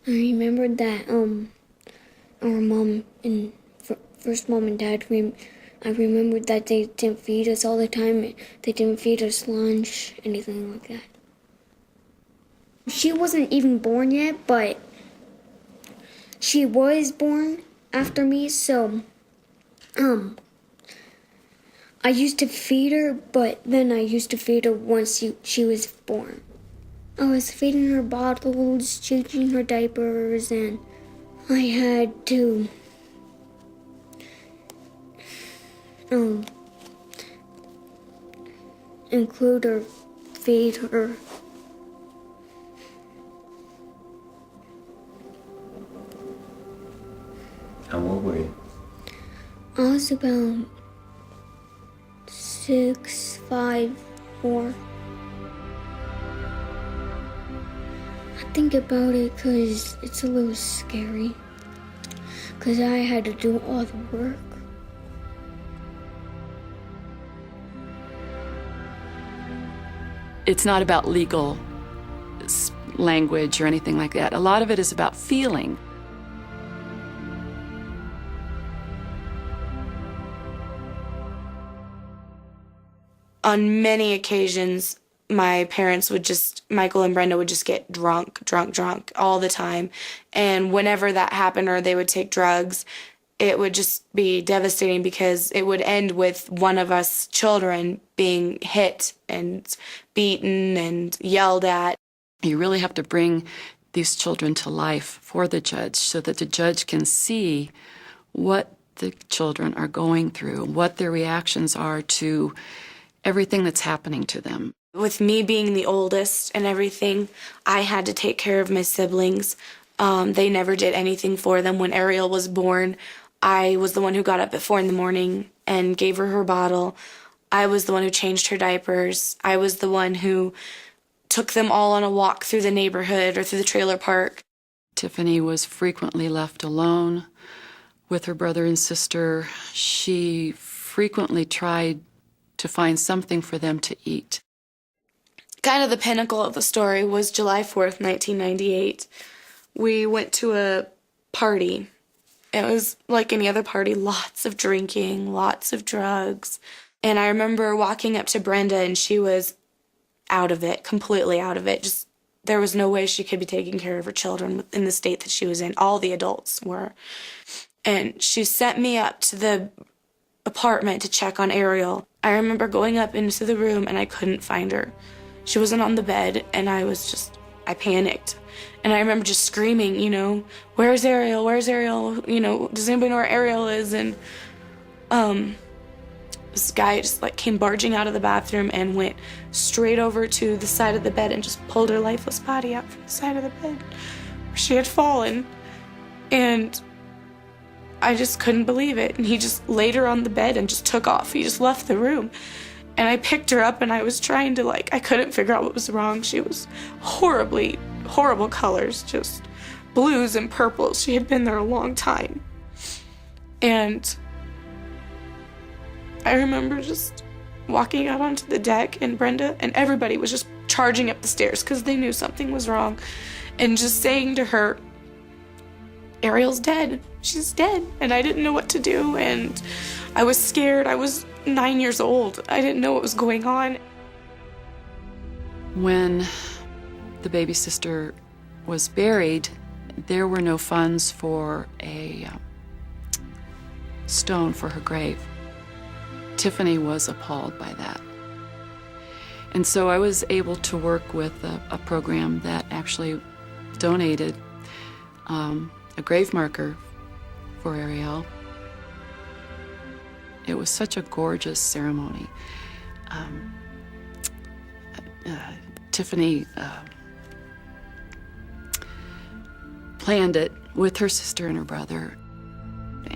I remember that our mom and first mom and dad. I remembered that they didn't feed us all the time. They didn't feed us lunch, anything like that. She wasn't even born yet, but she was born after me, so I used to feed her, but then I used to feed her once she was born. I was feeding her bottles, changing her diapers, and I had to include her, feed her. How old were you? I was about 6, 5, 4. I think about it because it's a little scary. Because I had to do all the work. It's not about legal language or anything like that. A lot of it is about feeling. On many occasions, my parents would Michael and Brenda would just get drunk all the time. And whenever that happened or they would take drugs, it would just be devastating because it would end with one of us children being hit and beaten and yelled at. You really have to bring these children to life for the judge so that the judge can see what the children are going through, what their reactions are to everything that's happening to them. With me being the oldest and everything, I had to take care of my siblings. They never did anything for them. When Ariel was born, I was the one who got up at 4 a.m. and gave her bottle. I was the one who changed her diapers. I was the one who took them all on a walk through the neighborhood or through the trailer park. Tiffany was frequently left alone with her brother and sister. She frequently tried to find something for them to eat. Kind of the pinnacle of the story was July 4th, 1998. We went to a party. It was like any other party, lots of drinking, lots of drugs. And I remember walking up to Brenda and she was out of it, completely out of it. Just there was no way she could be taking care of her children in the state that she was in. All the adults were. And she sent me up to the apartment to check on Ariel. I remember going up into the room and I couldn't find her. She wasn't on the bed and I panicked. And I remember just screaming, where's Ariel? Where's Ariel? Does anybody know where Ariel is? And this guy just came barging out of the bathroom and went straight over to the side of the bed and just pulled her lifeless body out from the side of the bed where she had fallen. And I just couldn't believe it. And he just laid her on the bed and just took off. He just left the room. And I picked her up and I was trying to I couldn't figure out what was wrong. She was horrible colors, just blues and purples. She had been there a long time. And I remember just walking out onto the deck and Brenda and everybody was just charging up the stairs because they knew something was wrong. And just saying to her, Ariel's dead. She's dead. And I didn't know what to do. And I was scared. I was 9 years old. I didn't know what was going on. When the baby sister was buried, there were no funds for a stone for her grave. Tiffany was appalled by that. And so I was able to work with a program that actually donated a grave marker for Ariel. It was such a gorgeous ceremony. Tiffany planned it with her sister and her brother,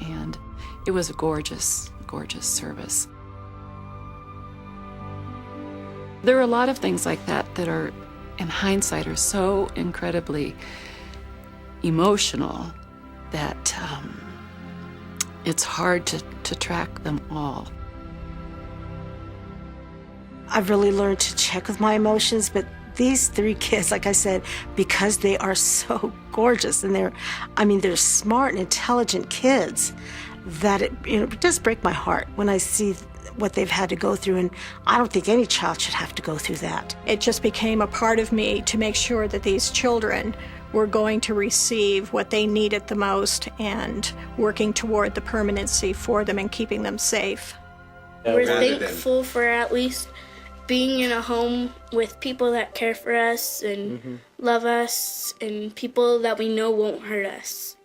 and it was a gorgeous, gorgeous service. There are a lot of things like that that are, in hindsight, are so incredibly emotional that it's hard to track them all. I've really learned to check with my emotions, but these 3 kids, like I said, because they are so gorgeous and they're smart and intelligent kids, that it does break my heart when I see what they've had to go through, and I don't think any child should have to go through that. It just became a part of me to make sure that these children were going to receive what they needed the most, and working toward the permanency for them and keeping them safe. We're thankful for at least being in a home with people that care for us and love us, and people that we know won't hurt us.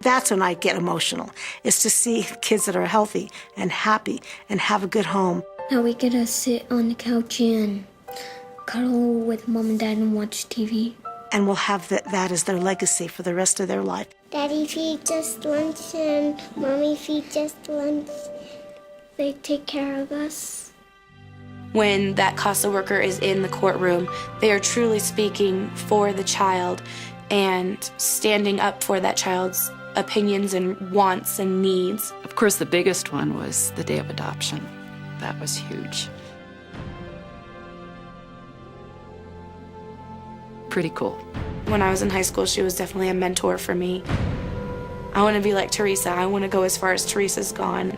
That's when I get emotional, is to see kids that are healthy and happy and have a good home. Now we get to sit on the couch and cuddle with mom and dad and watch TV. And will have that as their legacy for the rest of their life. Daddy feeds us lunch and Mommy feeds us lunch. They take care of us. When that Casa worker is in the courtroom, they are truly speaking for the child and standing up for that child's opinions and wants and needs. Of course, the biggest one was the day of adoption. That was huge. Pretty cool. When I was in high school, she was definitely a mentor for me. I want to be like Teresa. I want to go as far as Teresa's gone.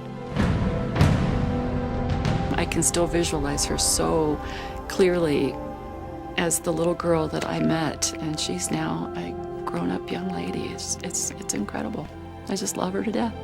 I can still visualize her so clearly as the little girl that I met, and she's now a grown-up young lady. It's incredible. I just love her to death.